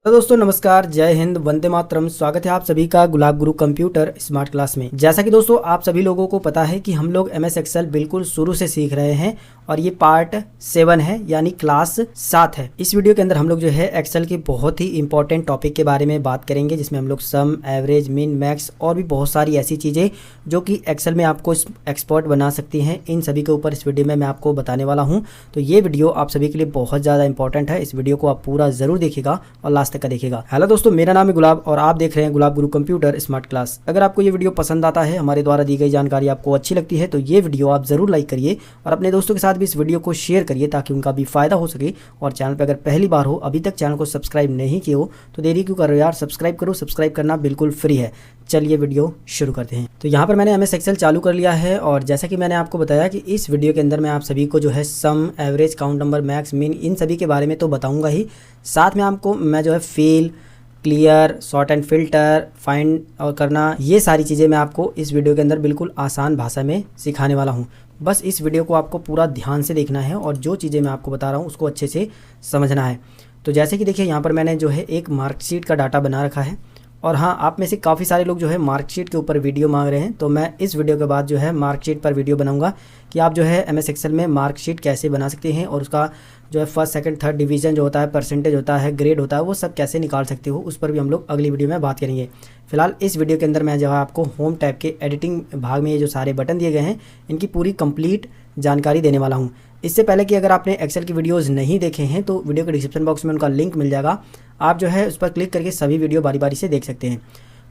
तो दोस्तों नमस्कार, जय हिंद, वंदे मातरम। स्वागत है आप सभी का गुलाब गुरु कंप्यूटर स्मार्ट क्लास में। जैसा कि दोस्तों आप सभी लोगों को पता है कि हम लोग एमएस एक्सेल बिल्कुल शुरू से सीख रहे हैं और ये पार्ट 7 है, यानी क्लास 7 है। इस वीडियो के अंदर हम लोग जो है एक्सेल के बहुत ही इंपॉर्टेंट टॉपिक के बारे में बात करेंगे, जिसमें हम लोग सम, एवरेज, मिन, मैक्स और भी बहुत सारी ऐसी चीज़ें जो कि एक्सेल में आपको एक्सपर्ट बना सकती हैं, इन सभी के ऊपर इस वीडियो में मैं आपको बताने वाला हूँ। तो ये वीडियो आप सभी के लिए बहुत ज़्यादा इंपॉर्टेंट है। इस वीडियो को आप पूरा ज़रूर देखिएगा और लास्ट तक का देखिएगा। हेलो दोस्तों, मेरा नाम है गुलाब और आप देख रहे हैं गुलाब गुरु कंप्यूटर स्मार्ट क्लास। अगर आपको ये वीडियो पसंद आता है, हमारे द्वारा दी गई जानकारी आपको अच्छी लगती है, तो ये वीडियो आप ज़रूर लाइक करिए और अपने दोस्तों के साथ भी इस वीडियो को शेयर करिए ताकि उनका भी फायदा हो सके। और चैनल पर अगर पहली बार हो, अभी तक चैनल को सब्सक्राइब नहीं किए हो, तो देरी क्यों कर रहे हो यार, सब्सक्राइब करो। सब्सक्राइब करना बिल्कुल फ्री है। चलिए वीडियो शुरू करते हैं। तो यहाँ पर मैंने एमएस एक्सेल चालू कर लिया है और जैसा कि मैंने आपको बताया कि इस वीडियो के अंदर मैं आप सभी को जो है सम, एवरेज, काउंट नंबर, मैक्स, मिन, इन सभी के बारे में तो बताऊंगा ही, साथ में आपको मैं जो है fail, clear, sort and filter, find और करना, ये सारी चीज़ें मैं आपको इस वीडियो के अंदर बिल्कुल आसान भाषा में सिखाने वाला हूँ। बस इस वीडियो को आपको पूरा ध्यान से देखना है और जो चीज़ें मैं आपको बता रहा हूँ उसको अच्छे से समझना है। तो जैसे कि देखिए यहाँ पर मैंने जो है एक मार्कशीट का डाटा बना रखा है और हाँ, आप में से काफ़ी सारे लोग जो है मार्कशीट के ऊपर वीडियो मांग रहे हैं, तो मैं इस वीडियो के बाद जो है मार्कशीट पर वीडियो बनाऊंगा कि आप जो है एमएस एक्सेल में मार्कशीट कैसे बना सकते हैं और उसका जो है फर्स्ट, सेकंड, थर्ड डिवीज़न जो होता है, परसेंटेज होता है, ग्रेड होता है, वो सब कैसे निकाल सकते हो, उस पर भी हम लोग अगली वीडियो में बात करेंगे। फिलहाल इस वीडियो के अंदर मैं जो है आपको होम टैब के एडिटिंग भाग में ये जो सारे बटन दिए गए हैं, इनकी पूरी कंप्लीट जानकारी देने वाला हूँ। इससे पहले कि अगर आपने एक्सेल की वीडियोज़ नहीं देखे हैं तो वीडियो के डिस्क्रिप्शन बॉक्स में उनका लिंक मिल जाएगा, आप जो है उस पर क्लिक करके सभी वीडियो बारी बारी से देख सकते हैं।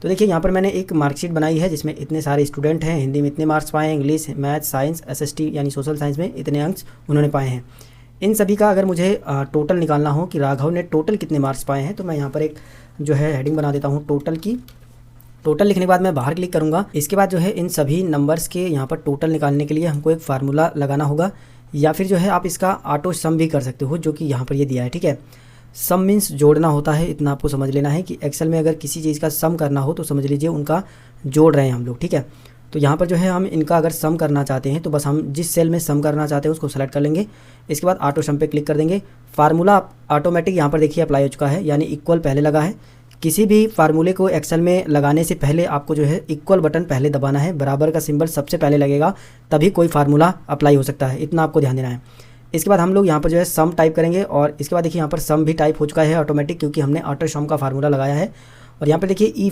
तो देखिए यहाँ पर मैंने एक मार्कशीट बनाई है जिसमें इतने सारे स्टूडेंट हैं, हिंदी में इतने मार्क्स पाए, इंग्लिश, मैथ, साइंस, एसएसटी यानी सोशल साइंस में इतने अंक उन्होंने पाए हैं। इन सभी का अगर मुझे टोटल निकालना हो कि राघव ने टोटल कितने मार्क्स पाए हैं, तो मैं यहाँ पर एक जो है हेडिंग बना देता हूँ टोटल की। टोटल लिखने के बाद मैं बाहर क्लिक करूँगा। इसके बाद जो है इन सभी नंबर्स के यहाँ पर टोटल निकालने के लिए हमको एक फार्मूला लगाना होगा, या फिर जो है आप इसका ऑटो सम भी कर सकते हो, जो कि यहाँ पर ये दिया है। ठीक है, सम मीन्स जोड़ना होता है, इतना आपको समझ लेना है कि एक्सेल में अगर किसी चीज़ का सम करना हो तो समझ लीजिए उनका जोड़ रहे हैं हम लोग। ठीक है, तो यहाँ पर जो है हम इनका अगर सम करना चाहते हैं तो बस हम जिस सेल में सम करना चाहते हैं उसको सेलेक्ट कर लेंगे। इसके बाद ऑटो सम पे क्लिक कर देंगे। फार्मूला ऑटोमेटिक यहाँ पर देखिए अप्लाई हो चुका है, यानी इक्वल पहले लगा है। किसी भी फार्मूले को एक्सेल में लगाने से पहले आपको जो है इक्वल बटन पहले दबाना है, बराबर का सिंबल सबसे पहले लगेगा, तभी कोई फार्मूला अप्लाई हो सकता है, इतना आपको ध्यान देना है। इसके बाद हम लोग यहाँ पर जो है सम टाइप करेंगे और इसके बाद देखिए यहाँ पर सम भी टाइप हो चुका है ऑटोमेटिक, क्योंकि हमने ऑटो सम का फार्मूला लगाया है। और यहाँ पर देखिए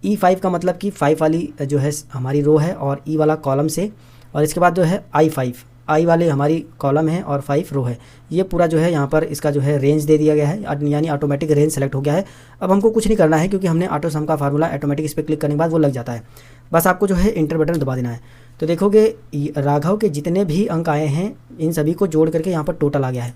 E5 का मतलब कि 5 वाली जो है हमारी रो है और E वाला कॉलम से, और इसके बाद जो है I वाले हमारी कॉलम है और 5 रो है। ये पूरा जो है यहाँ पर इसका जो है रेंज दे दिया गया है, यानी ऑटोमेटिक रेंज सेलेक्ट हो गया है। अब हमको कुछ नहीं करना है क्योंकि हमने ऑटो सम का फार्मूला ऑटोमेटिक इस पर क्लिक करने के बाद वो लग जाता है। बस आपको जो है इंटर बटन दबा देना है। तो देखोगे राघव के जितने भी अंक आए हैं इन सभी को जोड़ करके यहाँ पर टोटल आ गया है।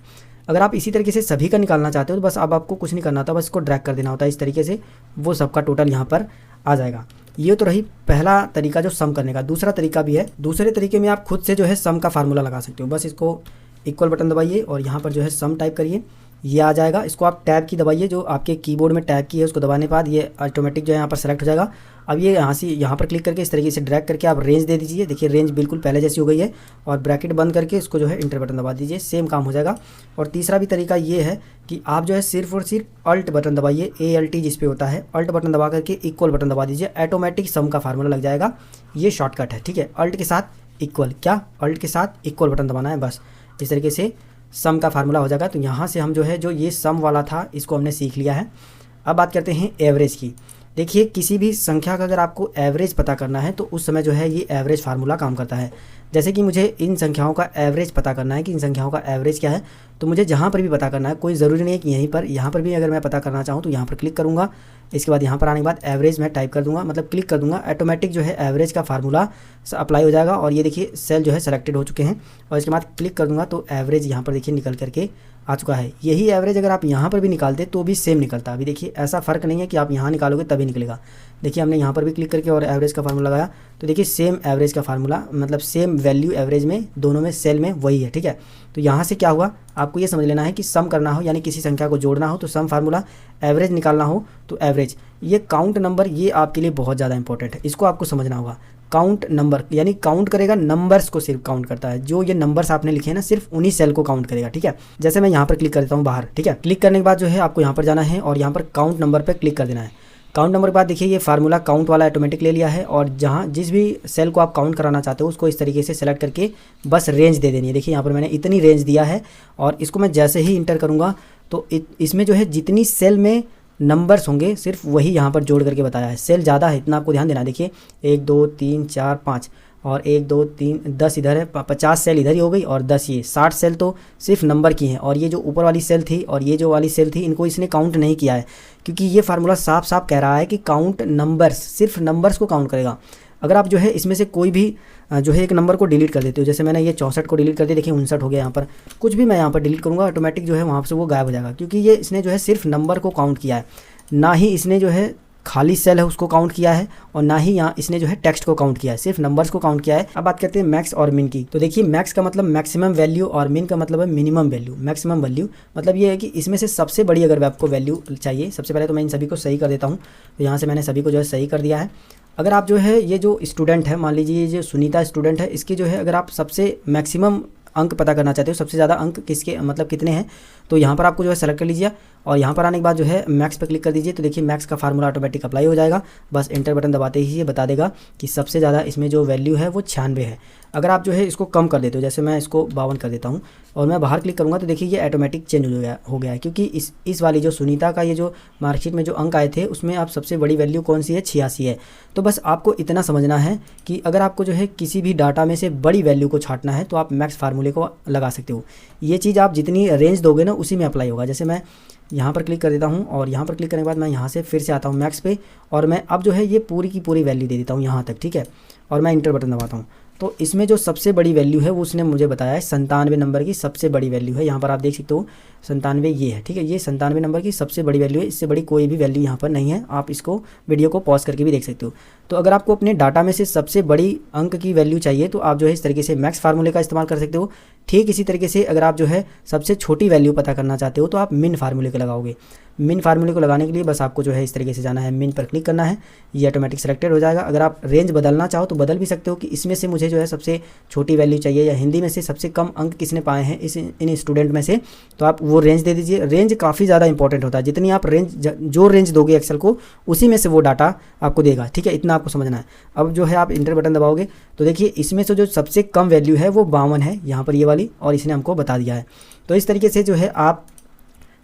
अगर आप इसी तरीके से सभी का निकालना चाहते हो तो बस अब आपको कुछ नहीं करना होता, बस इसको ड्रैग कर देना होता है, इस तरीके से वो सबका टोटल यहाँ पर आ जाएगा। ये तो रही पहला तरीका जो सम करने का। दूसरा तरीका भी है। दूसरे तरीके में आप खुद से जो है सम का फार्मूला लगा सकते हो। बस इसको इक्वल बटन दबाइए और यहाँ पर जो है सम टाइप करिए, ये आ जाएगा। इसको आप टैब की दबाइए, जो आपके कीबोर्ड में टैब की है उसको दबाने के बाद ये ऑटोमेटिक जो है यहाँ पर सेलेक्ट हो जाएगा। अब ये यहाँ पर क्लिक करके इस तरीके से ड्रैग करके आप रेंज दे दीजिए। देखिए रेंज बिल्कुल पहले जैसी हो गई है और ब्रैकेट बंद करके इसको जो है इंटर बटन दबा दीजिए, सेम काम हो जाएगा। और तीसरा भी तरीका ये है कि आप जो है सिर्फ और सिर्फ अल्ट बटन दबाइए, ALT जिस पे होता है, अल्ट बटन दबा करके इक्वल बटन दबा दीजिए, ऑटोमेटिक सम का फार्मूला लग जाएगा। ये शॉर्टकट है। ठीक है, अल्ट के साथ इक्वल, क्या अल्ट के साथ इक्वल बटन दबाना है, बस इस तरीके से सम का फार्मूला हो जाएगा। तो यहाँ से हम जो है जो ये सम वाला था इसको हमने सीख लिया है। अब बात करते हैं एवरेज की। देखिए किसी भी संख्या का अगर आपको एवरेज पता करना है तो उस समय जो है ये एवरेज फार्मूला काम करता है। जैसे कि मुझे इन संख्याओं का एवरेज पता करना है कि इन संख्याओं का एवरेज क्या है, तो मुझे जहाँ पर भी पता करना है, कोई ज़रूरी नहीं है कि यहीं पर, यहाँ पर भी अगर मैं पता करना चाहूँ तो यहाँ पर क्लिक करूँगा। इसके बाद यहाँ पर आने के बाद एवरेज मैं टाइप कर दूँगा, मतलब क्लिक कर दूँगा, ऑटोमेटिक जो है एवरेज का फार्मूला अप्लाई हो जाएगा। और ये देखिए सेल जो है सेलेक्टेड हो चुके हैं और इसके बाद क्लिक कर दूँगा तो एवरेज यहाँ पर देखिए निकल करके आ चुका है। यही एवरेज अगर आप यहाँ पर भी निकालते तो भी सेम निकलता। अभी देखिए ऐसा फ़र्क नहीं है कि आप यहाँ निकालोगे तभी निकलेगा। देखिए हमने यहाँ पर भी क्लिक करके और एवरेज का फार्मूला लगाया तो देखिए सेम एवरेज का फार्मूला, मतलब सेम वैल्यू एवरेज में दोनों में सेल में वही है, ठीक है। तो यहाँ से क्या हुआ, आपको ये समझ लेना है कि सम करना हो यानी किसी संख्या को जोड़ना हो तो सम फार्मूला, एवरेज निकालना हो तो एवरेज। ये काउंट नंबर ये आपके लिए बहुत ज़्यादा इंपॉर्टेंट है, इसको आपको समझना होगा। काउंट नंबर यानी काउंट करेगा नंबर्स को, सिर्फ काउंट करता है। जो ये नंबर्स आपने लिखे हैं ना, सिर्फ उन्हीं सेल को काउंट करेगा, ठीक है। जैसे मैं यहाँ पर क्लिक कर देता हूँ बाहर, ठीक है। क्लिक करने के बाद जो है आपको यहाँ पर जाना है और यहाँ पर काउंट नंबर पर क्लिक कर देना है। काउंट नंबर के बाद देखिए ये फार्मूला काउंट वाला ऑटोमेटिक ले लिया है, और जहाँ जिस भी सेल को आप काउंट कराना चाहते हो उसको इस तरीके से सेलेक्ट करके बस रेंज दे देनी है। देखिए यहाँ पर मैंने इतनी रेंज दिया है, और इसको मैं जैसे ही इंटर करूँगा तो इसमें जो है जितनी सेल में नंबर्स होंगे सिर्फ वही यहाँ पर जोड़ करके बताया है। सेल ज़्यादा है, इतना आपको ध्यान देना। देखिए 1 2 3 4 5 और 1 2 3 10 इधर है, 50 सेल इधर ही हो गई, और 10 ये 60 सेल तो सिर्फ नंबर की हैं। और ये जो ऊपर वाली सेल थी और ये जो वाली सेल थी, इनको इसने काउंट नहीं किया है, क्योंकि ये फार्मूला साफ साफ कह रहा है कि काउंट नंबर्स, सिर्फ नंबर्स को काउंट करेगा। अगर आप जो है इसमें से कोई भी जो है एक नंबर को डिलीट कर देते हो, जैसे मैंने ये 64 को डिलीट कर दिया, देखिए 59 हो गया। यहाँ पर कुछ भी मैं यहाँ पर डिलीट करूँगा ऑटोमेटिक जो है वहाँ से वो गायब हो जाएगा, क्योंकि ये इसने जो है सिर्फ नंबर को काउंट किया है, ना ही इसने जो है खाली सेल है उसको काउंट किया है, और ना ही यहाँ इसने जो है टेक्स्ट को काउंट किया है, सिर्फ नंबर्स को काउंट किया है। अब बात करते हैं मैक्स और मिन की। तो देखिए मैक्स का मतलब मैक्सिमम वैल्यू और मिन का मतलब है मिनिमम वैल्यू। मैक्सिमम वैल्यू मतलब ये है कि इसमें से सबसे बड़ी अगर आपको वैल्यू चाहिए, सबसे पहले तो मैं इन सभी को सही कर देता हूँ। तो यहाँ से मैंने सभी को जो है सही कर दिया है। अगर आप जो है ये जो स्टूडेंट है, मान लीजिए ये जो सुनीता स्टूडेंट है, इसकी जो है अगर आप सबसे मैक्सिमम अंक पता करना चाहते हो, सबसे ज़्यादा अंक किसके मतलब कितने हैं, तो यहाँ पर आपको जो है सेलेक्ट कर लीजिए, और यहाँ पर आने के बाद जो है मैक्स पर क्लिक कर दीजिए। तो देखिए मैक्स का फार्मूला ऑटोमेटिक अप्लाई हो जाएगा। बस एंटर बटन दबाते ही ये बता देगा कि सबसे ज़्यादा इसमें जो वैल्यू है वो 96 है। अगर आप जो है इसको कम कर देते हो, जैसे मैं इसको 52 कर देता हूँ और मैं बाहर क्लिक करूँगा, तो देखिए ये ऑटोमेटिक चेंज हो गया है, क्योंकि इस वाली जो सुनीता का ये जो मार्कशीट में जो अंक आए थे उसमें आप सबसे बड़ी वैल्यू कौन सी है, 86 है। तो बस आपको इतना समझना है कि अगर आपको जो है किसी भी डाटा में से बड़ी वैल्यू को छांटना है तो आप मैक्स फार्मूले को लगा सकते हो। ये चीज़ आप जितनी रेंज दोगे ना उसी में अप्लाई होगा। जैसे मैं यहाँ पर क्लिक कर देता हूँ, और यहाँ पर क्लिक करने के बाद मैं यहाँ से फिर से आता हूँ मैक्स पे, और मैं अब जो है ये पूरी की पूरी वैल्यू दे देता हूँ यहाँ तक, ठीक है। और मैं इंटर बटन दबाता हूँ, तो इसमें जो सबसे बड़ी वैल्यू है वो उसने मुझे बताया है 97 नंबर की सबसे बड़ी वैल्यू है। यहाँ पर आप देख सकते हो 97 ये है, ठीक है। ये 97 नंबर की सबसे बड़ी वैल्यू है, इससे बड़ी कोई भी वैल्यू यहाँ पर नहीं है। आप इसको वीडियो को पॉज करके भी देख सकते हो। तो अगर आपको अपने डाटा में से सबसे बड़ी अंक की वैल्यू चाहिए तो आप जो है इस तरीके से मैक्स फार्मूले का इस्तेमाल कर सकते हो। ठीक इसी तरीके से अगर आप जो है सबसे छोटी वैल्यू पता करना चाहते हो तो आप मिन फार्मूले को लगाओगे। मिन फार्मूले को लगाने के लिए बस आपको जो है इस तरीके से जाना है, मिन पर क्लिक करना है, ये ऑटोमेटिक सेलेक्टेड हो जाएगा। अगर आप रेंज बदलना चाहो तो बदल भी सकते हो कि इसमें से मुझे जो है सबसे छोटी वैल्यू चाहिए, या हिंदी में से सबसे कम अंक किसने पाए हैं इन स्टूडेंट में से, तो आप वो रेंज दे दीजिए। रेंज काफ़ी ज़्यादा इंपॉर्टेंट होता है, जितनी आप जो रेंज दोगे एक्सेल को उसी में से वो डाटा आपको देगा, ठीक है। इतना आपको समझना है। अब जो है आप इंटर बटन दबाओगे तो देखिए इसमें से जो सबसे कम वैल्यू है वो 52 है, यहाँ पर ये वाली, और इसने हमको बता दिया है। तो इस तरीके से जो है आप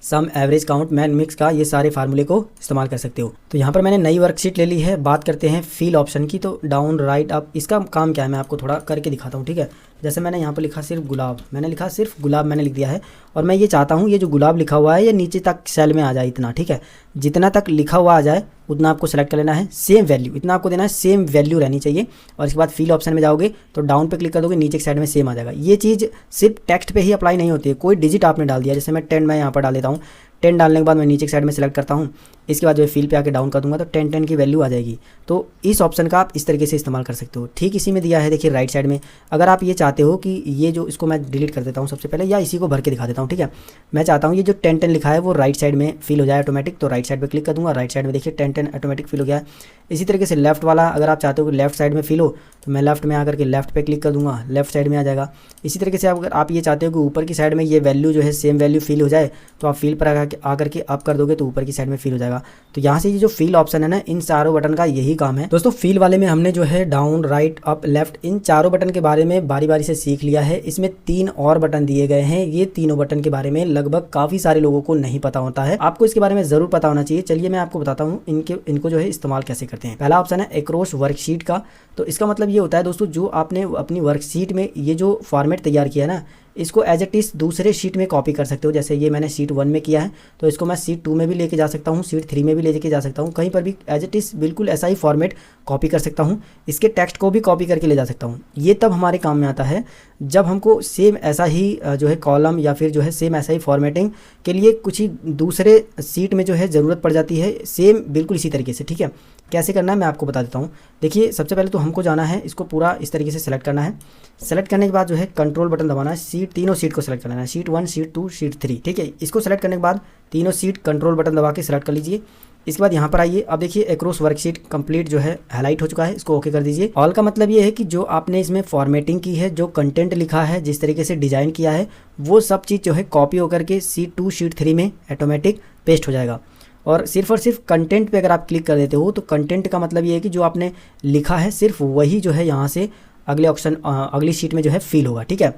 सम, एवरेज, काउंट, मैन, मिक्स का ये सारे फार्मूले को इस्तेमाल कर सकते हो। तो यहाँ पर मैंने नई वर्कशीट ले ली है। बात करते हैं फील ऑप्शन की। तो डाउन, राइट, अप, इसका काम क्या है मैं आपको थोड़ा करके दिखाता हूँ, ठीक है। जैसे मैंने यहाँ पर लिखा सिर्फ गुलाब, मैंने लिखा सिर्फ गुलाब मैंने लिख दिया है, और मैं ये चाहता हूँ ये जो गुलाब लिखा हुआ है ये नीचे तक सेल में आ जाए इतना, ठीक है। जितना तक लिखा हुआ आ जाए उतना आपको सेलेक्ट कर लेना है। सेम वैल्यू इतना आपको देना है, सेम वैल्यू रहनी चाहिए। और इसके बाद फील ऑप्शन में जाओगे तो डाउन पे क्लिक कर दोगे, नीचे की साइड में सेम आ जाएगा। ये चीज़ सिर्फ टेक्स्ट पे ही अप्लाई नहीं होती है, कोई डिजिट आपने डाल दिया, जैसे मैं 10 मैं यहाँ पर डाल देता हूँ। 10 डालने के बाद मैं नीचे की साइड में सेलेक्ट करता हूँ, इसके बाद जो है फील पे आके डाउन कर दूंगा तो 10 की वैल्यू आ जाएगी। तो इस ऑप्शन का आप इस तरीके से इस्तेमाल कर सकते हो। ठीक इसी में दिया है देखिए राइट साइड में। अगर आप ये चाहते हो कि ये जो, इसको मैं डिलीट कर देता हूँ सबसे पहले, या इसी को भर के दिखा देता हूँ, ठीक है। मैं चाहता हूँ ये जो 10 लिखा है वो राइट साइड में फिल हो जाए ऑटोमेटिक, तो राइट साइड पे क्लिक कर दूंगा। राइट साइड में देखिए 10 ऑटोमेटिक फिल हो गया है। इसी तरीके से लेफ्ट वाला अगर आप चाहते हो कि लेफ्ट साइड में फिल हो तो मैं लेफ्ट में आकर के लेफ्ट पे क्लिक कर दूंगा, लेफ्ट साइड में आ जाएगा। इसी तरीके से अगर आप ये चाहते हो कि ऊपर की साइड में ये वैल्यू जो है सेम वैल्यू फिल हो जाए तो आप फिल पर आकर के अप कर दोगे तो ऊपर की साइड में फिल हो जाएगा। तो यहाँ से ये जो फिल ऑप्शन है ना, इन चारों बटन का यही काम है दोस्तों। फिल वाले में हमने जो है डाउन, राइट, अप, लेफ्ट, इन चारों बटन के बारे में बारी बारी से सीख लिया है। इसमें 3 और बटन दिए गए हैं। ये तीनों बटन के बारे में लगभग काफ़ी सारे लोगों को नहीं पता होता है, आपको इसके बारे में ज़रूर पता होना चाहिए। चलिए मैं आपको बताता हूँ इनको जो है इस्तेमाल कैसे करते हैं। पहला ऑप्शन है एक्रॉस वर्कशीट का। तो इसका मतलब ये होता है दोस्तों, जो आपने अपनी वर्कशीट में ये जो फॉर्मेट तैयार किया है ना, इसको एज इट इज़ दूसरे शीट में कॉपी कर सकते हो। जैसे ये मैंने शीट 1 में किया है तो इसको मैं शीट 2 में भी लेके जा सकता हूँ, शीट 3 में भी लेके जा सकता हूँ, कहीं पर भी एज इट इज़ बिल्कुल ऐसा ही फॉर्मेट कॉपी कर सकता हूँ। इसके टेक्स्ट को भी कॉपी करके ले जा सकता हूँ। ये तब हमारे काम में आता है जब हमको सेम ऐसा ही जो है कॉलम या फिर जो है सेम ऐसा ही फॉर्मेटिंग के लिए कुछ ही दूसरे सीट में जो है ज़रूरत पड़ जाती है, सेम बिल्कुल इसी तरीके से। ठीक है, कैसे करना है मैं आपको बता देता हूँ। देखिए सबसे पहले तो हमको जाना है, इसको पूरा इस तरीके से सेलेक्ट करना है। सेलेक्ट करने के बाद जो है कंट्रोल बटन दबाना है, तीनों सीट को सेलेक्ट करना है, शीट 1, शीट 2, शीट 3। ठीक है, इसको सेलेक्ट करने के बाद तीनों सीट कंट्रोल बटन दबा के सेलेक्ट कर लीजिए। इसके बाद यहाँ पर आइए, अब देखिए एक्रॉस वर्कशीट कंप्लीट जो है हाईलाइट हो चुका है, इसको ओके कर दीजिए। ऑल का मतलब ये है कि जो आपने इसमें फॉर्मेटिंग की है, जो कंटेंट लिखा है, जिस तरीके से डिजाइन किया है, वो सब चीज़ जो है कॉपी होकर के शीट 2, शीट 3 में ऑटोमेटिक पेस्ट हो जाएगा। और सिर्फ कंटेंट पे अगर आप क्लिक कर देते हो तो कंटेंट का मतलब ये है कि जो आपने लिखा है सिर्फ वही जो है यहाँ से अगले ऑप्शन अगली शीट में जो है फिल होगा। ठीक है,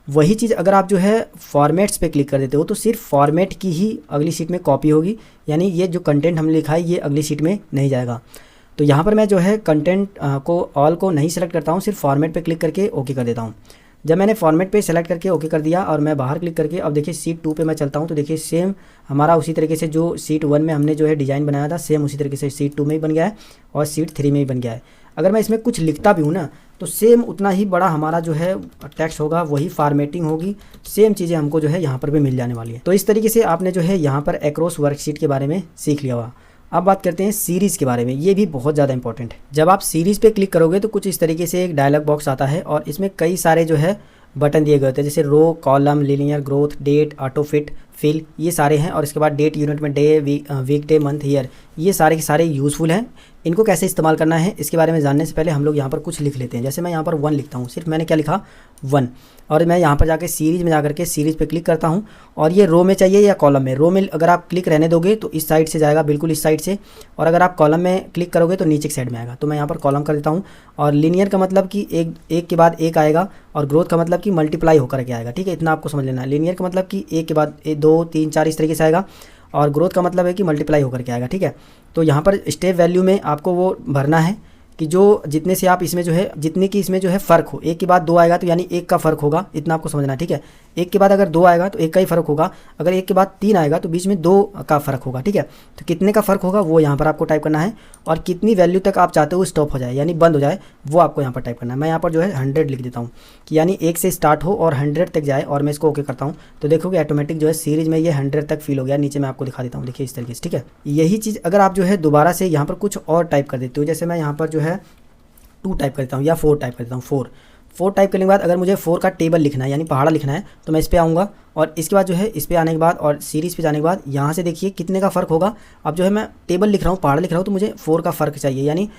वही चीज़ अगर आप जो है फॉर्मेट्स पे क्लिक कर देते हो तो सिर्फ फॉर्मेट की ही अगली शीट में कॉपी होगी, यानी ये जो कंटेंट हमने लिखा है ये अगली शीट में नहीं जाएगा। तो यहाँ पर मैं जो है कंटेंट को ऑल को नहीं सेलेक्ट करता हूँ, सिर्फ फॉर्मेट पे क्लिक करके ओके कर देता हूँ। जब मैंने फॉर्मेट पे सेलेक्ट करके ओके कर दिया और मैं बाहर क्लिक करके अब देखिए शीट 2 पे मैं चलता हूँ तो देखिए सेम हमारा उसी तरीके से जो शीट 1 में हमने जो है डिज़ाइन बनाया था सेम उसी तरीके से शीट 2 में ही बन गया है और शीट 3 में ही बन गया है। अगर मैं इसमें कुछ लिखता भी हूँ ना तो सेम उतना ही बड़ा हमारा जो है टेक्स्ट होगा, वही फॉर्मेटिंग होगी, सेम चीज़ें हमको जो है यहाँ पर भी मिल जाने वाली है। तो इस तरीके से आपने जो है यहाँ पर एक्रॉस वर्कशीट के बारे में सीख लिया हुआ। अब बात करते हैं सीरीज़ के बारे में, ये भी बहुत ज़्यादा इंपॉर्टेंट है। जब आप सीरीज़ पे क्लिक करोगे तो कुछ इस तरीके से एक डायलॉग बॉक्स आता है और इसमें कई सारे जो है बटन दिए गए होते हैं, जैसे row, column, linear, growth, date, auto fit, fill, ये सारे हैं। और इसके बाद डेट यूनिट में day, weekday, month, year, ये सारे के सारे यूज़फुल हैं। इनको कैसे इस्तेमाल करना है इसके बारे में जानने से पहले हम लोग यहाँ पर कुछ लिख लेते हैं। जैसे मैं यहाँ पर 1 लिखता हूँ, सिर्फ मैंने क्या लिखा 1, और मैं यहाँ पर जाके सीरीज़ में जाकर के सीरीज़ पे क्लिक करता हूँ और ये रो में चाहिए या कॉलम में। रो में अगर आप क्लिक रहने दोगे तो इस साइड से जाएगा, बिल्कुल इस साइड से, और अगर आप कॉलम में क्लिक करोगे तो नीचे की साइड में आएगा। तो मैं यहाँ पर कॉलम कर देता हूँ। और लीनियर का मतलब कि एक के बाद एक आएगा और ग्रोथ का मतलब कि मल्टीप्लाई होकर के आएगा। ठीक है, इतना आपको समझ लेना है। लीनियर का मतलब कि एक के बाद 2, 3, 4 इस तरीके से आएगा और ग्रोथ का मतलब है कि मल्टीप्लाई होकर के आएगा। ठीक है, तो यहाँ पर स्टेप वैल्यू में आपको वो भरना है कि जो जितने से आप इसमें जो है जितने की इसमें जो है फ़र्क हो। एक के बाद 2 आएगा तो यानी 1 का फ़र्क होगा, इतना आपको समझना है। ठीक है, एक के बाद अगर 2 आएगा तो 1 का ही फ़र्क होगा, अगर एक के बाद 3 आएगा तो बीच में 2 का फ़र्क होगा। ठीक है, तो कितने का फ़र्क होगा वो यहाँ पर आपको टाइप करना है और कितनी वैल्यू तक आप चाहते हो स्टॉप हो जाए यानी बंद हो जाए वो आपको यहाँ पर टाइप करना है। मैं यहाँ पर जो है 100 लिख देता हूँ कि यानी 1 से स्टार्ट हो और 100 तक जाए, और मैं इसको ओके करता हूँ तो देखोगे ऑटोमेटिक जो है सीरीज़ में ये 100 तक फिल हो गया। नीचे मैं आपको दिखा देता हूँ, देखिए इस तरीके से। ठीक है, यही चीज़ अगर आप जो है दोबारा से यहाँ पर कुछ और टाइप कर देते हो, जैसे मैं यहाँ पर जो है 2 टाइप कर देता हूँ या 4 टाइप कर देता हूँ। 4 टाइप करने के बाद अगर मुझे 4 का टेबल लिखना है यानी पहाड़ा लिखना है तो मैं इस पर आऊँगा और इसके बाद जो है इस पर आने के बाद और सीरीज़ पे जाने के बाद यहाँ से देखिए कितने का फ़र्क होगा। अब जो है मैं टेबल लिख रहा हूँ, पहाड़ा लिख रहा हूँ, तो मुझे 4 का फ़र्क चाहिए यानी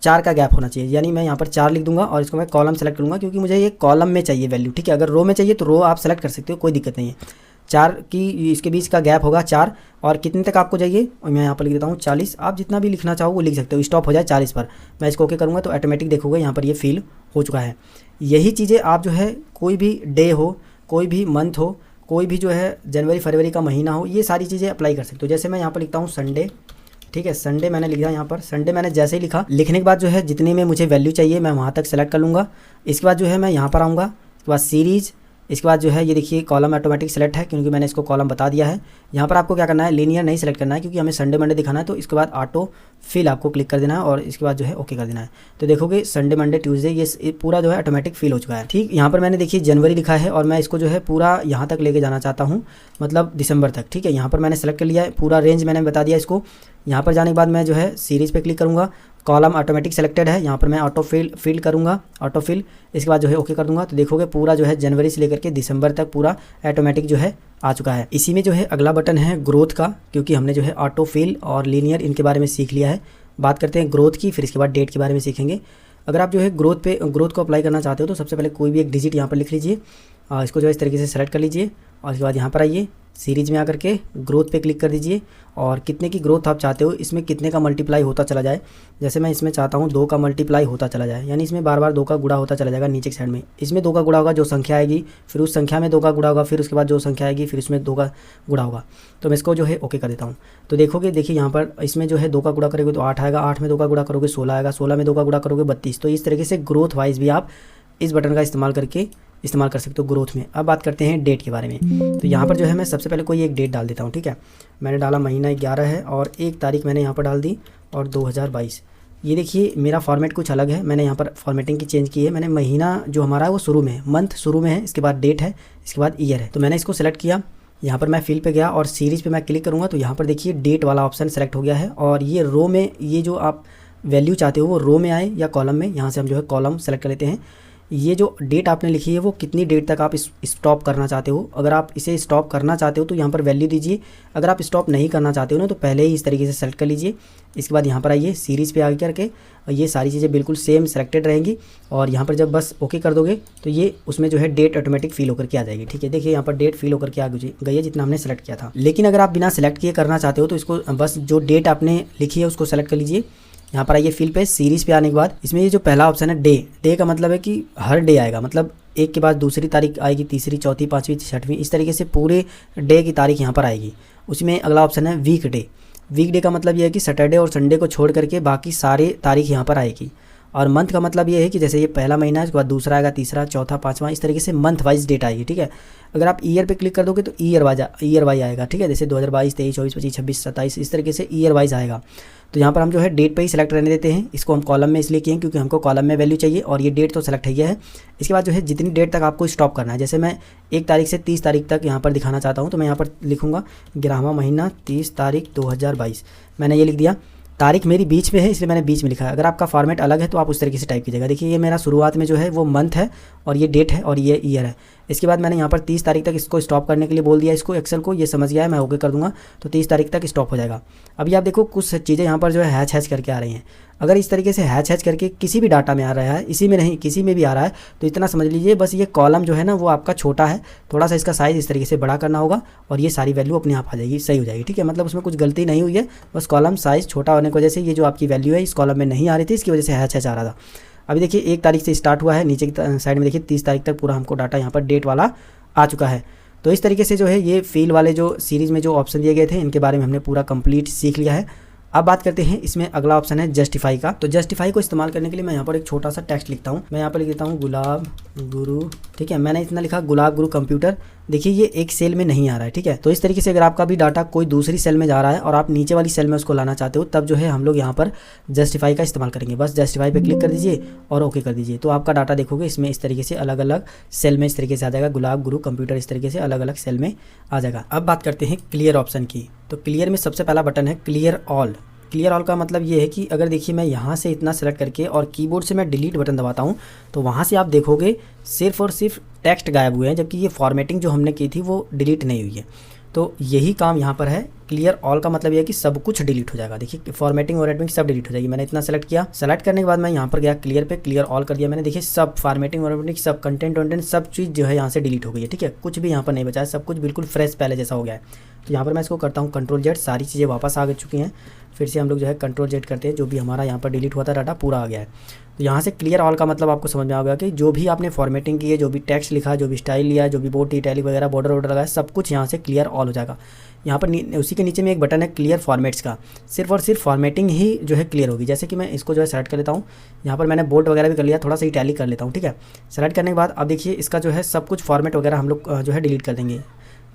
4 का गैप होना चाहिए, यानी मैं यहाँ पर 4 लिख दूंगा और इसको मैं कॉलम सेलेक्ट करूँगा क्योंकि मुझे ये कॉलम में चाहिए वैल्यू। ठीक है, अगर रो में चाहिए तो रो आप सेलेक्ट कर सकते हो, कोई दिक्कत नहीं है। 4 की इसके बीच का गैप होगा 4, और कितने तक आपको चाहिए और मैं यहाँ पर लिख देता हूँ 40। आप जितना भी लिखना चाहो वो लिख सकते हो, स्टॉप हो जाए 40 पर। मैं इसको ओके करूँगा तो ऑटोमेटिक देखोगे यहाँ पर ये फिल हो चुका है। यही चीज़ें आप जो है कोई भी डे हो, कोई भी मंथ हो, कोई भी जो है जनवरी फरवरी का महीना हो, ये सारी चीज़ें अप्लाई कर सकते हो। जैसे मैं यहाँ पर लिखता हूँ संडे। ठीक है, संडे मैंने लिखा यहाँ पर। संडे मैंने जैसे ही लिखा, लिखने के बाद जो है जितने में मुझे वैल्यू चाहिए मैं वहाँ तक सेलेक्ट कर लूँगा। इसके बाद जो है मैं यहाँ पर आऊँगा, इसके बाद सीरीज़, इसके बाद जो है ये देखिए कॉलम ऑटोमेटिक सेलेक्ट है क्योंकि मैंने इसको कॉलम बता दिया है। यहाँ पर आपको क्या करना है, लीनियर नहीं सेलेक्ट करना है क्योंकि हमें संडे मंडे दिखाना है। तो इसके बाद ऑटो फिल आपको क्लिक कर देना है और इसके बाद जो है ओके कर देना है। तो देखोगे संडे मंडे ट्यूसडे ये पूरा जो है ऑटोमेटिक फिल हो चुका है। ठीक, यहाँ पर मैंने देखिए जनवरी लिखा है और मैं इसको जो है पूरा यहाँ तक लेके जाना चाहता हूँ, मतलब दिसंबर तक। ठीक है, यहाँ पर मैंने सेलेक्ट कर लिया है, पूरा रेंज मैंने बता दिया इसको। यहाँ पर जाने के बाद मैं जो है सीरीज़ पे क्लिक करूँगा, कॉलम ऑटोमेटिक सेलेक्टेड है, यहाँ पर मैं ऑटो फिल करूँगा, ऑटो फिल। इसके बाद जो है ओके कर दूंगा तो देखोगे पूरा जो है जनवरी से लेकर के दिसंबर तक पूरा ऑटोमेटिक जो है आ चुका है। इसी में जो है अगला बटन है ग्रोथ का, क्योंकि हमने जो है ऑटो फिल और लीनियर इनके बारे में सीख लिया है। बात करते हैं ग्रोथ की, फिर इसके बाद डेट के बारे में सीखेंगे। अगर आप जो है ग्रोथ को अप्लाई करना चाहते हो तो सबसे पहले कोई भी एक डिजिट यहाँ पर लिख लीजिए, इसको जो है इस तरीके से सेलेक्ट कर लीजिए और इसके बाद यहाँ पर आइए, सीरीज में आकर के ग्रोथ पे क्लिक कर दीजिए और कितने की ग्रोथ आप चाहते हो, इसमें कितने का मल्टीप्लाई होता चला जाए। जैसे मैं इसमें चाहता हूँ 2 का मल्टीप्लाई होता चला जाए, यानी इसमें बार बार 2 का गुणा होता चला जाएगा नीचे की साइड में। इसमें 2 का गुणा होगा, जो संख्या आएगी फिर उस संख्या में 2 का गुणा होगा, फिर उसके बाद जो संख्या आएगी फिर उसमें 2 का गुणा होगा। तो मैं इसको जो है ओके कर देता हूँ। तो देखोगे, देखिए यहाँ पर इसमें जो है 2 का गुणा करोगे तो 8 आएगा, 8 में 2 का गुणा करोगे 16 आएगा, 16 में 2 का गुणा करोगे 32। तो इस तरीके से ग्रोथ वाइज भी आप इस बटन का इस्तेमाल करके इस्तेमाल कर सकते हो ग्रोथ में। अब बात करते हैं डेट के बारे में। तो यहाँ पर जो है मैं सबसे पहले कोई एक डेट डाल देता हूँ, ठीक है। मैंने डाला महीना 11 है और 1 तारीख मैंने यहाँ पर डाल दी और 2022। ये देखिए मेरा फॉर्मेट कुछ अलग है, मैंने यहाँ पर फॉर्मेटिंग की चेंज की है। मैंने महीना जो हमारा है वो शुरू में है, मंथ शुरू में है, इसके बाद डेट है, इसके बाद ईयर है। तो मैंने इसको सेलेक्ट किया, यहाँ पर मैं फिल पे गया और सीरीज़ पे मैं क्लिक करूँगा तो यहाँ पर देखिए डेट वाला ऑप्शन सेलेक्ट हो गया है। और ये रो में, ये जो आप वैल्यू चाहते हो वो रो में आए या कॉलम में, यहाँ से हम जो है कॉलम सेलेक्ट कर लेते हैं। ये जो डेट आपने लिखी है वो कितनी डेट तक आप स्टॉप करना चाहते हो। अगर आप इसे स्टॉप करना चाहते हो तो यहाँ पर वैल्यू दीजिए, अगर आप स्टॉप नहीं करना चाहते हो ना तो पहले ही इस तरीके से सेलेक्ट कर लीजिए। इसके बाद यहाँ पर आइए सीरीज़ पे आगे करके, और ये सारी चीज़ें बिल्कुल सेम सेलेक्टेड रहेंगी। और यहाँ पर जब बस ओके कर दोगे तो ये उसमें जो है डेट ऑटोमेटिक फिल होकर के आ जाएगी, ठीक है। देखिए यहाँ पर डेट फिल होकर के आ गई है जितना हमने सेलेक्ट किया था। लेकिन अगर आप बिना सेलेक्ट किए करना चाहते हो तो इसको बस जो डेट आपने लिखी है उसको सेलेक्ट कर लीजिए। यहाँ पर आइए फिल पे, सीरीज़ पे आने के बाद इसमें ये जो पहला ऑप्शन है डे का मतलब है कि हर डे आएगा, मतलब एक के बाद दूसरी तारीख आएगी, तीसरी, चौथी, पाँचवीं, छठवीं, इस तरीके से पूरे डे की तारीख यहाँ पर आएगी। उसमें अगला ऑप्शन है वीक डे का मतलब ये है कि सैटरडे और संडे को छोड़ करके बाकी सारे तारीख यहाँ पर आएगी। और मंथ का मतलब ये है कि जैसे ये पहला महीना है, उसके बाद दूसरा आएगा, तीसरा, चौथा, पाँचवां, इस तरीके से मंथ वाइज डेट आएगी, ठीक है। अगर आप ईयर पे क्लिक कर दोगे तो ईयर वाइज आएगा, ठीक है। जैसे 2022, 23, 24, 25, 26, 27, इस तरीके से ईयर वाइज आएगा। तो यहाँ पर हम जो है डेट पे ही सिलेक्ट रहने देते हैं। इसको हम कॉलम में इसलिए किए क्योंकि हमको कॉलम में वैल्यू चाहिए और ये डेट तो सेलेक्ट है ही है। इसके बाद जो है जितनी डेट तक आपको स्टॉप करना है, जैसे मैं 1 तारीख से 30 तारीख तक यहाँ पर दिखाना चाहता हूँ तो मैं यहाँ पर लिखूँगा 11वां महीना 30 तारीख 2022। मैंने ये लिख दिया। तारीख मेरी बीच में है इसलिए मैंने बीच में लिखा है। अगर आपका फॉर्मेट अलग है तो आप उस तरीके से टाइप कीजिएगा। देखिए ये मेरा शुरुआत में जो है वो मंथ है और ये डेट है और ये ईयर है। इसके बाद मैंने यहाँ पर 30 तारीख तक इसको स्टॉप करने के लिए बोल दिया, इसको एक्सेल को, ये समझ गया है, मैं ओके कर दूंगा तो 30 तारीख तक स्टॉप हो जाएगा। अभी आप देखो कुछ चीज़ें यहाँ पर जो है हैच करके आ रही हैं। अगर इस तरीके से हैच करके किसी भी डाटा में आ रहा है, इसी में नहीं किसी में भी आ रहा है, तो इतना समझ लीजिए बस ये कॉलम जो है ना वो आपका छोटा है, थोड़ा सा इसका साइज़ इस तरीके से बड़ा करना होगा और ये सारी वैल्यू अपने आप आ जाएगी, सही हो जाएगी, ठीक है। मतलब उसमें कुछ गलती नहीं हुई है, बस कॉलम साइज़ छोटा होने की वजह से ये जो आपकी वैल्यू है इस कॉलम में नहीं आ रही थी, इसकी वजह से हैच आ रहा था। अभी देखिए 1 तारीख से स्टार्ट हुआ है, नीचे की साइड में देखिए 30 तारीख तक पूरा हमको डाटा यहाँ पर डेट वाला आ चुका है। तो इस तरीके से जो है ये फील वाले जो सीरीज़ में जो ऑप्शन दिए गए थे इनके बारे में हमने पूरा कंप्लीट सीख लिया है। अब बात करते हैं इसमें अगला ऑप्शन है जस्टिफाई का। तो जस्टिफाई को इस्तेमाल करने के लिए मैं यहाँ पर एक छोटा सा टेक्स्ट लिखता हूँ। मैं यहाँ पर लिख देता हूँ गुलाब गुरु, ठीक है। मैंने इतना लिखा गुलाब गुरु कंप्यूटर। देखिए ये एक सेल में नहीं आ रहा है, ठीक है। तो इस तरीके से अगर आपका भी डाटा कोई दूसरी सेल में जा रहा है और आप नीचे वाली सेल में उसको लाना चाहते हो तब जो है हम लोग यहाँ पर जस्टिफाई का इस्तेमाल करेंगे। बस जस्टिफाई पे क्लिक कर दीजिए और ओके कर दीजिए, तो आपका डाटा देखोगे इसमें इस तरीके से अलग अलग सेल में इस तरीके से आ जाएगा। गुलाब गुरु कंप्यूटर इस तरीके से अलग अलग सेल में आ जाएगा। अब बात करते हैं क्लियर ऑप्शन की। तो क्लियर में सबसे पहला बटन है क्लियर ऑल। क्लियर ऑल का मतलब ये है कि अगर देखिए मैं यहाँ से इतना सेलेक्ट करके और कीबोर्ड से मैं डिलीट बटन दबाता हूँ तो वहाँ से आप देखोगे सिर्फ और सिर्फ टेक्स्ट गायब हुए हैं, जबकि ये फॉर्मेटिंग जो हमने की थी वो डिलीट नहीं हुई है। तो यही काम यहाँ पर है। क्लियर ऑल का मतलब ये है कि सब कुछ डिलीट हो जाएगा। देखिए फॉर्मेटिंग और एडमिंग सब डिलीट हो जाएगी। मैंने इतना सेलेक्ट किया, सेलेक्ट करने के बाद मैं यहाँ पर गया क्लियर पे, क्लियर ऑल कर दिया मैंने। देखिए सब फॉर्मेटिंग और एडमिंग सब कंटेंट सब चीज़ जो है यहाँ से डिलीट हो गई है, ठीक है। कुछ भी यहाँ पर नहीं बचा है, सब कुछ बिल्कुल फ्रेश पहले जैसा हो गया है। तो यहाँ पर मैं इसको करता हूँ Ctrl+Z, सारी चीज़ें वापस आ चुकी हैं। फिर से हम लोग जो है Ctrl+Z करते हैं, जो भी हमारा यहाँ पर डिलीट हुआ था डाटा पूरा आ गया है। तो यहाँ से क्लियर ऑल का मतलब आपको समझ में आ गया कि जो भी आपने फॉर्मेटिंग की है, जो भी टेक्स्ट लिखा, जो भी स्टाइल लिया, जो भी बोर्ड इटैलिक वगैरह बॉर्डर वॉर्डर लगाया, सब कुछ यहाँ से क्लियर ऑल हो जाएगा। यहाँ पर उसी के नीचे में एक बटन है क्लियर फॉर्मेट्स का, सिर्फ और सिर्फ फॉर्मेटिंग ही जो है क्लियर होगी। जैसे कि मैं इसको जो है सेलेक्ट कर लेता हूँ, यहाँ पर मैंने बोर्ड वगैरह भी कर लिया, थोड़ा सा इटैलिक कर लेता हूँ, ठीक है। सेलेक्ट करने के बाद अब देखिए इसका जो है सब कुछ फॉर्मेट वगैरह हम लोग जो है डिलीट कर देंगे।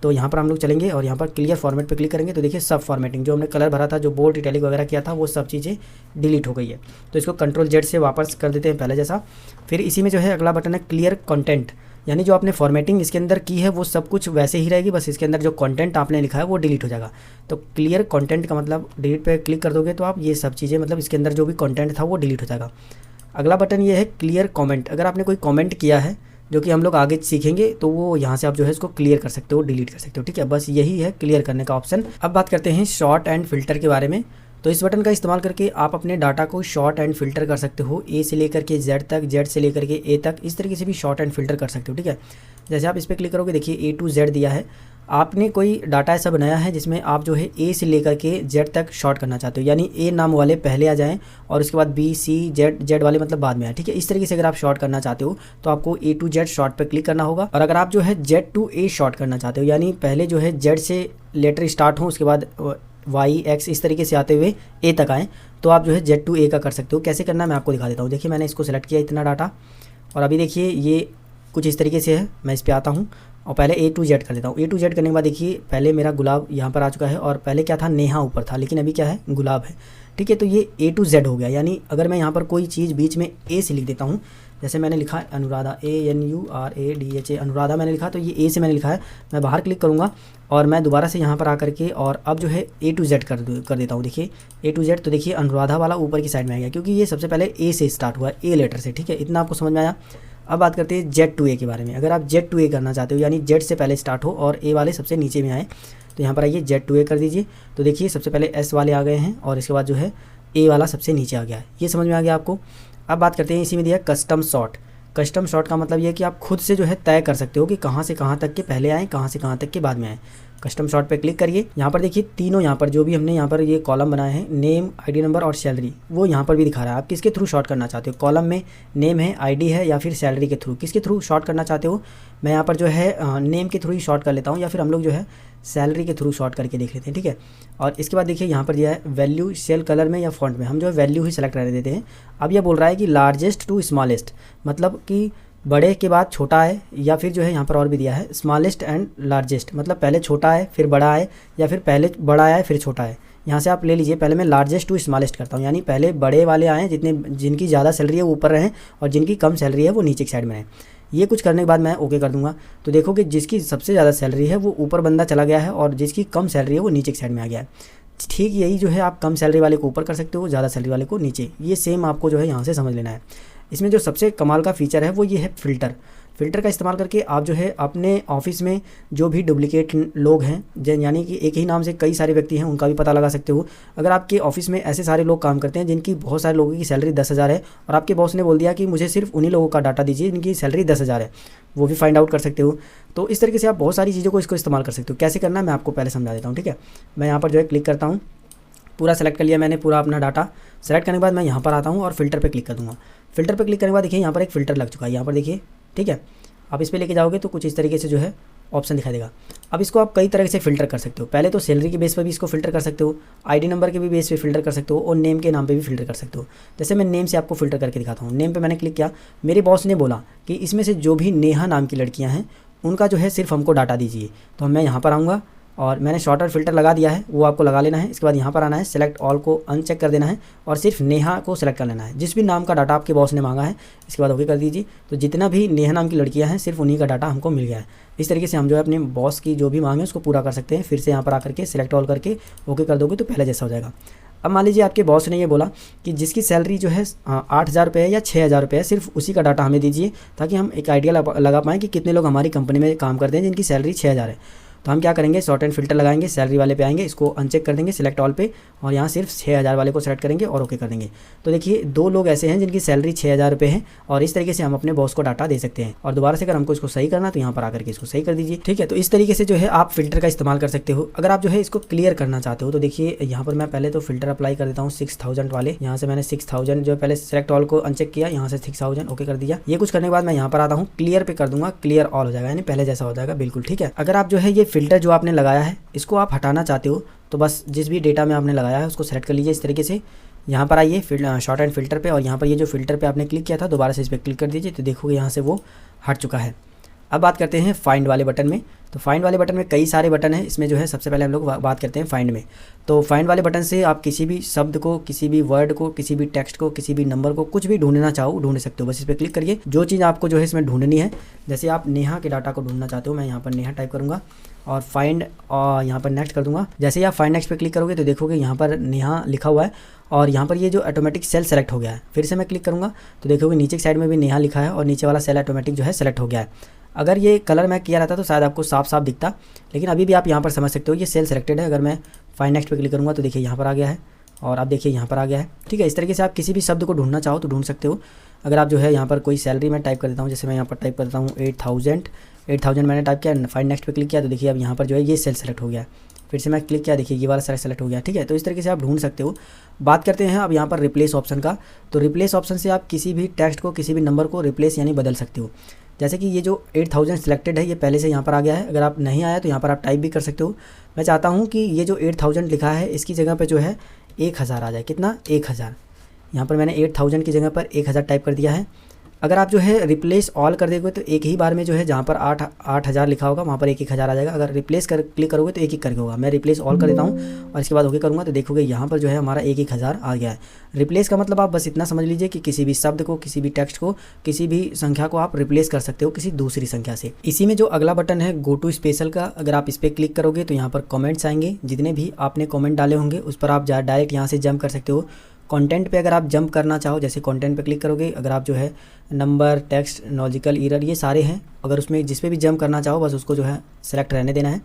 तो यहाँ पर हम लोग चलेंगे और यहाँ पर क्लियर फॉर्मेट पे क्लिक करेंगे तो देखिए सब फॉर्मेटिंग जो हमने कलर भरा था, जो बोल्ड इटैलिक वगैरह किया था, वो सब चीज़ें डिलीट हो गई है। तो इसको Ctrl+Z से वापस कर देते हैं पहले जैसा। फिर इसी में जो है अगला बटन है क्लियर कंटेंट, यानी जो आपने फॉर्मेटिंग इसके अंदर की है वो सब कुछ वैसे ही रहेगी, बस इसके अंदर जो कंटेंट आपने लिखा है वो डिलीट हो जाएगा। तो क्लियर कंटेंट का मतलब डिलीट पे क्लिक कर दोगे तो आप ये सब चीज़ें, मतलब इसके अंदर जो भी कंटेंट था वो डिलीट हो जाएगा। अगला बटन ये है क्लियर कमेंट। अगर आपने कोई कमेंट किया है जो कि हम लोग आगे सीखेंगे तो वो यहाँ से आप जो है इसको क्लियर कर सकते हो, डिलीट कर सकते हो, ठीक है। बस यही है क्लियर करने का ऑप्शन। अब बात करते हैं शॉर्ट एंड फिल्टर के बारे में। तो इस बटन का इस्तेमाल करके आप अपने डाटा को शॉर्ट एंड फिल्टर कर सकते हो, ए से लेकर के जेड तक, जेड से लेकर के ए तक, इस तरीके से भी शॉर्ट एंड फिल्टर कर सकते हो, ठीक है। जैसे आप इस पर क्लिक करोगे, देखिए A to Z दिया है। आपने कोई डाटा ऐसा बनाया है जिसमें आप जो है ए से लेकर के जेड तक शॉर्ट करना चाहते हो, यानी ए नाम वाले पहले आ जाएं और उसके बाद बी सी जेड, जेड वाले मतलब बाद में आए, ठीक है। इस तरीके से अगर आप शॉर्ट करना चाहते हो तो आपको A to Z शॉर्ट पर क्लिक करना होगा। और अगर आप जो है Z to A शॉर्ट करना चाहते हो, यानी पहले जो है जेड से लेटर स्टार्ट हो, उसके बाद वाई एक्स इस तरीके से आते हुए ए तक आएँ, तो आप जो है Z to A का कर सकते हो। कैसे करना है मैं आपको दिखा देता हूँ। देखिए मैंने इसको सेलेक्ट किया इतना डाटा, और अभी देखिए ये कुछ इस तरीके से है। मैं इस पे आता हूँ और पहले A to Z कर देता हूँ। A to Z करने के बाद देखिए पहले मेरा गुलाब यहाँ पर आ चुका है और पहले क्या था, नेहा ऊपर था, लेकिन अभी क्या है, गुलाब है। ठीक है, तो ये A to Z हो गया। यानी अगर मैं यहाँ पर कोई चीज़ बीच में A से लिख देता हूँ, जैसे मैंने लिखा अनुराधा, ANURADHA अनुराधा मैंने लिखा, तो ये A से मैंने लिखा है। मैं बाहर क्लिक करूँगा और मैं दोबारा से यहाँ पर आकर के और अब जो है A to Z कर देता हूँ। देखिए A to Z, तो देखिए अनुराधा वाला ऊपर की साइड में आ गया, क्योंकि ये सबसे पहले A से स्टार्ट हुआ है, A लेटर से। ठीक है, इतना आपको समझ में आया। अब बात करते हैं Z to A के बारे में। अगर आप Z to A करना चाहते हो, यानी Z से पहले स्टार्ट हो और A वाले सबसे नीचे में आए, तो यहाँ पर आइए Z to A कर दीजिए। तो देखिए सबसे पहले S वाले आ गए हैं और इसके बाद जो है A वाला सबसे नीचे आ गया है। ये समझ में आ गया आपको। अब बात करते हैं, इसी में दिया कस्टम शॉर्ट। कस्टम शॉर्ट का मतलब ये है कि आप खुद से जो है तय कर सकते हो कि कहाँ से कहाँ तक के पहले आएँ, कहाँ से कहाँ तक के बाद में आएँ। कस्टम शॉर्ट पे क्लिक करिए। यहाँ पर देखिए तीनों, यहाँ पर जो भी हमने यहाँ पर ये कॉलम बनाए हैं, नेम, आईडी नंबर और सैलरी, वो यहाँ पर भी दिखा रहा है। आप किसके थ्रू शॉर्ट करना चाहते हो, कॉलम में नेम है, आईडी है, या फिर सैलरी के थ्रू, किसके थ्रू शॉर्ट करना चाहते हो। मैं यहाँ पर जो है नेम के थ्रू ही शॉर्ट कर लेता हूँ, या फिर हम लोग जो है सैलरी के थ्रू शॉर्ट करके देख लेते हैं। ठीक है, और इसके बाद देखिए यहाँ पर दिया है वैल्यू, सेल कलर में या फॉन्ट में, हम जो है वैल्यू ही सेलेक्ट कर देते हैं। अब यह बोल रहा है कि लार्जेस्ट टू स्मॉलेस्ट, मतलब कि बड़े के बाद छोटा है, या फिर जो है यहाँ पर और भी दिया है स्मॉलेस्ट एंड लार्जेस्ट, मतलब पहले छोटा है फिर बड़ा है, या फिर पहले बड़ा आया फिर छोटा है। यहाँ से आप ले लीजिए, पहले मैं लार्जेस्ट टू स्मॉलेस्ट करता हूँ, यानी पहले बड़े वाले आएँ, जिनकी ज़्यादा सैलरी है वो ऊपर रहें और जिनकी कम सैलरी है वो नीचे की साइड में रहें। ये कुछ करने के बाद मैं ओके कर दूंगा। तो देखो कि जिसकी सबसे ज़्यादा सैलरी है वो ऊपर बंदा चला गया है और जिसकी कम सैलरी है वो नीचे की साइड में आ गया है। ठीक यही जो है आप कम सैलरी वाले को ऊपर कर सकते हो, ज़्यादा सैलरी वाले को नीचे। ये सेम आपको जो है यहाँ से समझ लेना है। इसमें जो सबसे कमाल का फीचर है वो ये है फ़िल्टर। फ़िल्टर का इस्तेमाल करके आप जो है अपने ऑफिस में जो भी डुप्लीकेट लोग हैं, यानी कि एक ही नाम से कई सारे व्यक्ति हैं, उनका भी पता लगा सकते हो। अगर आपके ऑफिस में ऐसे सारे लोग काम करते हैं जिनकी बहुत सारे लोगों की सैलरी 10,000 है और आपके बॉस ने बोल दिया कि मुझे सिर्फ उन्हीं लोगों का डाटा दीजिए जिनकी सैलरी 10,000 है, वो भी फाइंड आउट कर सकते हो। तो इस तरीके से आप बहुत सारी चीज़ों को इसको इस्तेमाल कर सकते हो। कैसे करना है मैं आपको पहले समझा देता हूँ। ठीक है, मैं यहाँ पर जो है क्लिक करता हूँ, पूरा सेलेक्ट कर लिया मैंने, पूरा अपना डाटा सेलेक्ट करने के बाद मैं यहाँ पर आता हूँ और फिल्टर पे क्लिक कर दूँगा। फिल्टर पे क्लिक करने के बाद देखिए यहाँ पर एक फ़िल्टर लग चुका है, यहाँ पर देखिए। ठीक है, आप इस पे लेके जाओगे तो कुछ इस तरीके से जो है ऑप्शन दिखाई देगा। अब इसको आप कई तरह से फ़िल्टर कर सकते हो। पहले तो सैलरी के बेस पर भी इसको फ़िल्टर कर सकते हो, आईडी नंबर के भी बेस पे फ़िल्टर कर सकते हो, और नेम के नाम पे भी फ़िल्टर कर सकते हो। जैसे मैं नेम से आपको फ़िल्टर करके दिखाता हूँ। नेम पे मैंने क्लिक किया, मेरे बॉस ने बोला कि इसमें से जो भी नेहा नाम की लड़कियाँ हैं उनका जो है सिर्फ हमको डाटा दीजिए। तो मैं यहाँ पर आऊँगा और मैंने शॉर्टर फ़िल्टर लगा दिया है, वो आपको लगा लेना है। इसके बाद यहाँ पर आना है, सेलेक्ट ऑल को अनचेक कर देना है और सिर्फ नेहा को सेलेक्ट कर लेना है, जिस भी नाम का डाटा आपके बॉस ने मांगा है। इसके बाद ओके कर दीजिए। तो जितना भी नेहा नाम की लड़कियाँ हैं सिर्फ उन्हीं का डाटा हमको मिल गया है। इस तरीके से हम जो है अपने बॉस की जो भी मांग है उसको पूरा कर सकते हैं। फिर से यहाँ पर आकर के सेलेक्ट ऑल करके ओके कर दोगे तो पहले जैसा हो जाएगा। अब मान लीजिए आपके बॉस ने ये बोला कि जिसकी सैलरी जो है 8,000 रुपये है या 6,000 रुपये है, सिर्फ उसी का डाटा हमें दीजिए, ताकि हम एक आइडिया लगा पाएँ कि कितने लोग हमारी कंपनी में काम करते हैं जिनकी सैलरी 6,000 है। तो हम क्या करेंगे, शॉर्ट एंड फिल्टर लगाएंगे, सैलरी वाले पे आएंगे, इसको अनचेक कर देंगे सिलेक्ट ऑल पे, और यहाँ सिर्फ 6,000 वाले को सेलेक्ट करेंगे और ओके कर देंगे। तो देखिए 2 लोग ऐसे हैं जिनकी सैलरी 6,000 रुपये है, और इस तरीके से हम अपने बॉस को डाटा दे सकते हैं। और दोबारा से अगर हमको इसको सही करना तो यहाँ पर आकर के इसको सही कर दीजिए। ठीक है, तो इस तरीके से जो है आप फिल्टर का इस्तेमाल कर सकते हो। अगर आप जो है इसको क्लियर करना चाहते हो तो देखिए यहाँ पर मैं पहले तो फिल्टर अप्लाई कर देता हूँ 6,000 वाले। यहाँ से मैंने 6,000 जो पहले सेलेक्ट ऑल को अनचेक किया, यहाँ से 6,000 ओके कर दिया। ये कुछ करने के बाद मैं यहाँ पर आता हूँ, क्लियर पे कर दूंगा, क्लियर ऑल हो जाएगा, यानी पहले जैसा हो जाएगा बिल्कुल। ठीक है, अगर आप जो है ये फिल्टर जो आपने लगाया है इसको आप हटाना चाहते हो तो बस जिस भी डेटा में आपने लगाया है उसको सेलेक्ट कर लीजिए इस तरीके से। यहाँ पर आइए शॉर्ट एंड फिल्टर पे, और यहाँ पर ये जो फिल्टर पे आपने क्लिक किया था दोबारा से इस पर क्लिक कर दीजिए, तो देखोगे यहाँ से वो हट चुका है। अब बात करते हैं फाइंड वाले बटन में। तो फाइंड वाले बटन में कई सारे बटन हैं, इसमें जो है सबसे पहले हम लोग बात करते हैं फाइंड में। तो फाइंड वाले बटन से आप किसी भी शब्द को, किसी भी वर्ड को, किसी भी टेक्स्ट को, किसी भी नंबर को, कुछ भी ढूंढना चाहो ढूंढ सकते हो। बस इस पर क्लिक करिए, जो चीज़ आपको जो है इसमें ढूंढनी है। जैसे आप नेहा के डाटा को ढूंढना चाहते हो, मैं यहाँ पर नेहा टाइप करूँगा और फाइंड और यहाँ पर नेक्स्ट कर दूंगा। जैसे ही आप फाइंड नेक्स्ट पे क्लिक करोगे तो देखोगे यहाँ पर नेहा लिखा हुआ है, और यहाँ पर ये जो ऑटोमेटिक सेल सेलेक्ट हो गया है। फिर से मैं क्लिक करूँगा तो देखोगे नीचे की साइड में भी नेहा लिखा है और नीचे वाला सेल ऑटोमेटिक जो है सेलेक्ट हो गया है। अगर ये कलर मैं किया रहता तो शायद आपको साफ साफ दिखता, लेकिन अभी भी आप यहाँ पर समझ सकते हो ये सेल सेलेक्टेड है। अगर मैं फाइंड नेक्स्ट पे क्लिक करूँगा तो देखिए यहाँ पर आ गया है, और आप देखिए यहाँ पर आ गया है। ठीक है, इस तरीके से आप किसी भी शब्द को ढूंढना चाहो तो ढूंढ सकते हो। अगर आप जो है यहाँ पर कोई सैलरी मैं टाइप कर देता हूँ, जैसे मैं यहाँ पर टाइप करता हूँ 8,000 मैंने टाइप किया, फाइंड नेक्स्ट पे क्लिक किया तो देखिए अब यहाँ पर जो है ये सेल सेलेक्ट हो गया। फिर से मैं क्लिक किया, देखिए ये वाला सेलेक्ट हो गया। ठीक है, तो इस तरीके से आप ढूंढ सकते हो। बात करते हैं अब यहाँ पर रिप्लेस ऑप्शन का। तो रिप्लेस ऑप्शन से आप किसी भी टेक्स्ट को, किसी भी नंबर को रिप्लेस यानी बदल सकते हो। जैसे कि ये जो 8,000 सिलेक्टेड है ये पहले से यहाँ पर आ गया है। अगर आप नहीं आया तो यहाँ पर आप टाइप भी कर सकते हो। मैं चाहता हूँ कि ये जो 8,000 लिखा है इसकी जगह पे जो है 1,000 आ जाए। कितना? 1,000। यहाँ पर मैंने 8,000 की जगह पर 1,000 टाइप कर दिया है। अगर आप जो है रिप्लेस ऑल कर देंगे तो एक ही बार में जो है जहाँ पर 8,000 लिखा होगा वहाँ पर 1,000 आ जाएगा। अगर रिप्लेस कर क्लिक करोगे तो एक करके होगा। मैं रिप्लेस ऑल कर देता हूँ और इसके बाद ओके करूँगा तो देखोगे यहाँ पर जो है हमारा 1,000 आ गया है। रिप्लेस का मतलब आप बस इतना समझ लीजिए कि किसी भी शब्द को, किसी भी टेक्स्ट को, किसी भी संख्या को आप रिप्लेस कर सकते हो किसी दूसरी संख्या से। इसी में जो अगला बटन है गो टू स्पेशल का, अगर आप इस पर क्लिक करोगे तो यहाँ पर कमेंट्स आएंगे। जितने भी आपने कमेंट डाले होंगे उस पर आप डायरेक्ट यहाँ से जंप कर सकते हो। कंटेंट पे अगर आप जंप करना चाहो, जैसे कंटेंट पे क्लिक करोगे, अगर आप जो है नंबर, टेक्स्ट, लॉजिकल एरर, ये सारे हैं, अगर उसमें जिस पे भी जंप करना चाहो बस उसको जो है सेलेक्ट रहने देना है।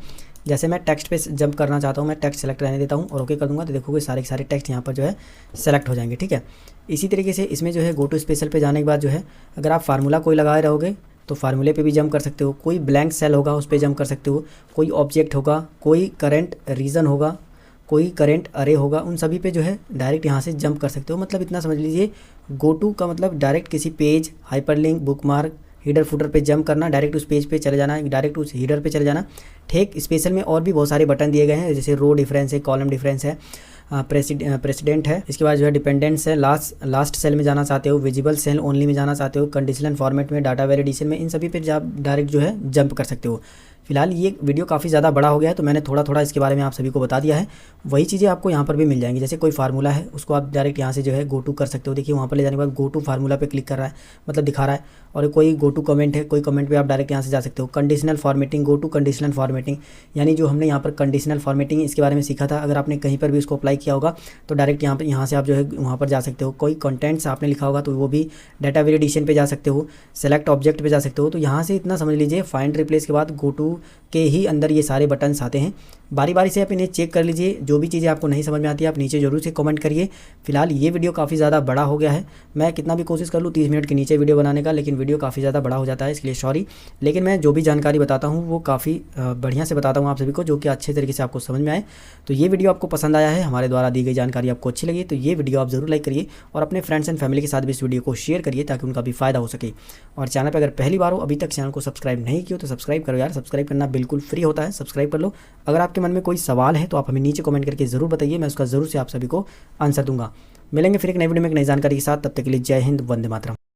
जैसे मैं टेक्स्ट पे जंप करना चाहता हूँ, मैं टेक्स्ट सेलेक्ट रहने देता हूँ और ओके कर दूँगा तो देखोगे सारे के सारे टेक्स्ट यहाँ पर जो है सेलेक्ट हो जाएंगे। ठीक है, इसी तरीके से इसमें जो है गो टू स्पेशल पे जाने के बाद जो है अगर आप फार्मूला कोई लगाए रहोगे तो फार्मूले पे भी जंप कर सकते हो। कोई ब्लैंक सेल होगा उस पर जंप कर सकते हो। कोई ऑब्जेक्ट होगा, कोई करंट रीजन होगा, कोई करंट अरे होगा, उन सभी पे जो है डायरेक्ट यहाँ से जंप कर सकते हो। मतलब इतना समझ लीजिए गो टू का मतलब डायरेक्ट किसी page, hyperlink, bookmark, header footer पे जंप करना, डायरेक्ट उस पेज पे चले जाना, डायरेक्ट उस हीडर पे चले जाना। ठीक, स्पेशल में और भी बहुत सारे बटन दिए गए हैं, जैसे रो डिफरेंस है, कॉलम डिफरेंस है, प्रेसिडेंट है, इसके बाद जो है डिपेंडेंट्स है, लास्ट सेल में जाना चाहते हो, विजिबल सेल ओनली में जाना चाहते हो, कंडीशनल फॉर्मेट में, डाटा वैलिडेशन में, इन सभी पे आप डायरेक्ट जो है जंप कर सकते हो। फिलहाल ये वीडियो काफ़ी ज़्यादा बड़ा हो गया है तो मैंने थोड़ा थोड़ा इसके बारे में आप सभी को बता दिया है। वही चीज़ें आपको यहाँ पर भी मिल जाएंगी। जैसे कोई फार्मूला है उसको आप डायरेक्ट यहाँ से जो है गो टू कर सकते हो। देखिए वहाँ पर ले जाने के बाद गो टू फार्मूला पे क्लिक कर रहा है, मतलब दिखा रहा है। और कोई गो टू कमेंट है, कोई कमेंट पे आप डायरेक्ट यहाँ से जा सकते हो। Conditional formatting, go to conditional formatting, यानी जो हमने यहाँ पर कंडीशनल फॉर्मेटिंग इसके बारे में सीखा था, अगर आपने कहीं पर भी उसको अप्लाई किया होगा तो डायरेक्ट यहाँ से आप जो है वहाँ पर जा सकते हो। कोई कंटेंट्स आपने लिखा होगा तो वो भी डाटा वैलिडेशन पे जा सकते हो, सेलेक्ट ऑब्जेक्ट पे जा सकते हो। तो यहाँ से इतना समझ लीजिए फाइंड रिप्लेस के बाद गो टू के ही अंदर ये सारे बटन्स आते हैं। बारी बारी से आप इन्हें चेक कर लीजिए। जो भी चीज़ें आपको नहीं समझ में आती है आप नीचे जरूर से कमेंट करिए। फिलहाल ये वीडियो काफ़ी ज़्यादा बड़ा हो गया है। मैं कितना भी कोशिश कर लूँ 30 मिनट के नीचे वीडियो बनाने का, लेकिन वीडियो काफ़ी ज़्यादा बड़ा हो जाता है, इसलिए सॉरी। लेकिन मैं जो भी जानकारी बताता हूँ वो काफ़ी बढ़िया से बताता हूँ आप सभी को, जो कि अच्छे तरीके से आपको समझ में आए। तो ये वीडियो आपको पसंद आया है, हमारे द्वारा दी गई जानकारी आपको अच्छी लगी तो ये वीडियो आप ज़रूर लाइक करिए और अपने फ्रेंड्स एंड फैमिली के साथ भी इस वीडियो को शेयर करिए ताकि उनका भी फ़ायदा हो सके। और चैनल पर अगर पहली बार हो, अभी तक चैनल को सब्सक्राइब नहीं किया तो सब्सक्राइब करो यार। सब्सक्राइब करना बिल्कुल फ्री होता है, सब्सक्राइब कर लो। अगर आपके मन में कोई सवाल है तो आप हमें नीचे कमेंट करके ज़रूर बताइए, मैं उसका ज़रूर से आप सभी को आंसर दूंगा। मिलेंगे फिर एक नई वीडियो में एक नई जानकारी के साथ, तब तक के लिए जय हिंद, वंदे मातरम।